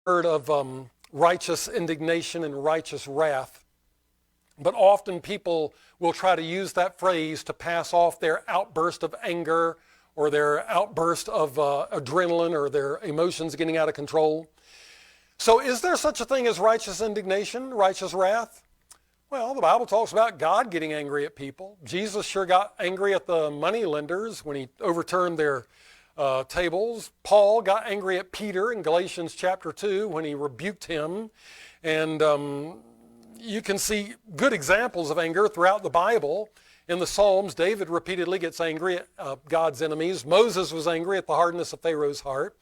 Heard of righteous indignation and righteous wrath, but often people will try to use that phrase to pass off their outburst of anger or their outburst of adrenaline or their emotions getting out of control. So is there such a thing as righteous indignation, righteous wrath? Well, the Bible talks about God getting angry at people. Jesus sure got angry at the money lenders when he overturned their tables. Paul got angry at Peter in Galatians chapter 2 when he rebuked him. And you can see good examples of anger throughout the Bible. In the Psalms, David repeatedly gets angry at God's enemies. Moses was angry at the hardness of Pharaoh's heart.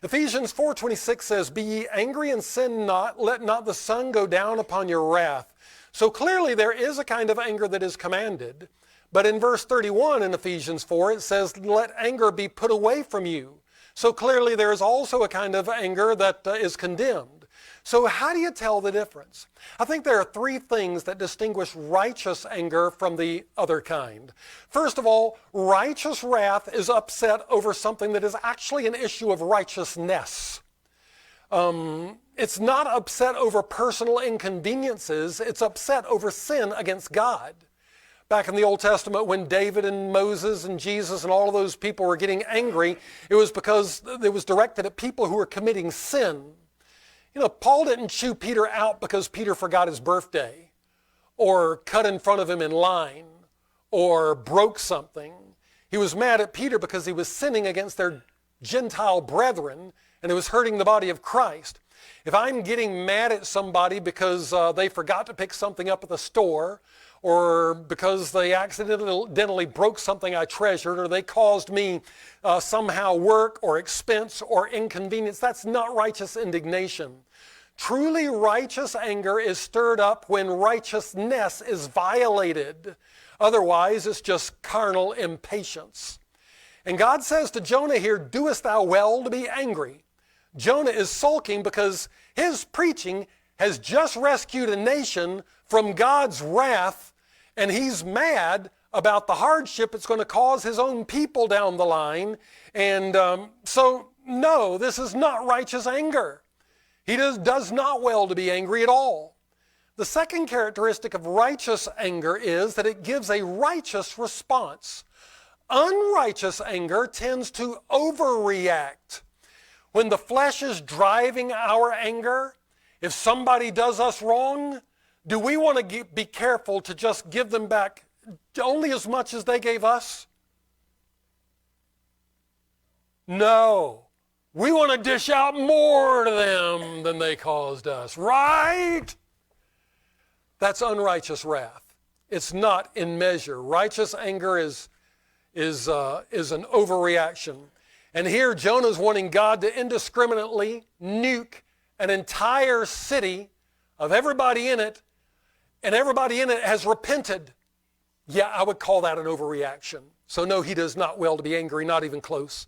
Ephesians 4:26 says, "Be ye angry and sin not, let not the sun go down upon your wrath." So clearly there is a kind of anger that is commanded. But in verse 31 in Ephesians 4, it says, "Let anger be put away from you." So clearly there is also a kind of anger that is condemned. So how do you tell the difference? I think there are three things that distinguish righteous anger from the other kind. First of all, righteous wrath is upset over something that is actually an issue of righteousness. It's not upset over personal inconveniences. It's upset over sin against God. Back in the Old Testament, when David and Moses and Jesus and all of those people were getting angry, it was because it was directed at people who were committing sin. You know, Paul didn't chew Peter out because Peter forgot his birthday or cut in front of him in line or broke something. He was mad at Peter because he was sinning against their Gentile brethren and it was hurting the body of Christ. If I'm getting mad at somebody because they forgot to pick something up at the store, or because they accidentally broke something I treasured, or they caused me somehow work or expense or inconvenience, that's not righteous indignation. Truly righteous anger is stirred up when righteousness is violated. Otherwise, it's just carnal impatience. And God says to Jonah here, "Doest thou well to be angry?" Jonah is sulking because his preaching has just rescued a nation from God's wrath, and he's mad about the hardship it's going to cause his own people down the line. And so, no, this is not righteous anger. He does not well to be angry at all. The second characteristic of righteous anger is that it gives a righteous response. Unrighteous anger tends to overreact. When the flesh is driving our anger, if somebody does us wrong, do we want to be careful to just give them back only as much as they gave us? No. We want to dish out more to them than they caused us, right? That's unrighteous wrath. It's not in measure. Righteous anger is an overreaction. And here Jonah's wanting God to indiscriminately nuke an entire city of everybody in it, and everybody in it has repented. Yeah, I would call that an overreaction. So no, he does not well to be angry, not even close.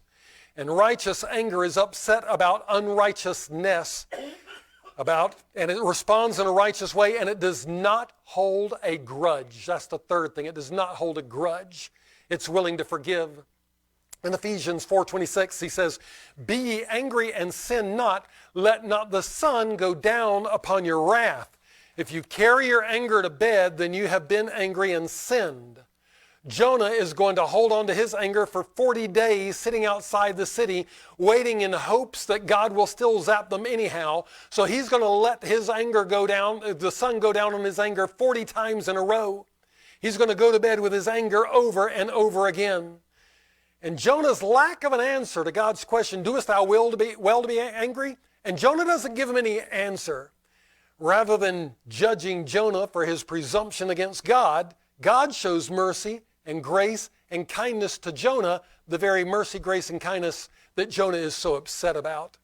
And righteous anger is upset about unrighteousness, and it responds in a righteous way, and it does not hold a grudge. That's the third thing. It does not hold a grudge. It's willing to forgive. In Ephesians 4:26, he says, "Be ye angry and sin not, let not the sun go down upon your wrath. If you carry your anger to bed, then you have been angry and sinned." Jonah is going to hold on to his anger for 40 days sitting outside the city, waiting in hopes that God will still zap them anyhow. So he's going to let his anger go down, the sun go down on his anger 40 times in a row. He's going to go to bed with his anger over and over again. And Jonah's lack of an answer to God's question, "Doest thou well to be angry?" And Jonah doesn't give him any answer. Rather than judging Jonah for his presumption against God, God shows mercy and grace and kindness to Jonah, the very mercy, grace, and kindness that Jonah is so upset about.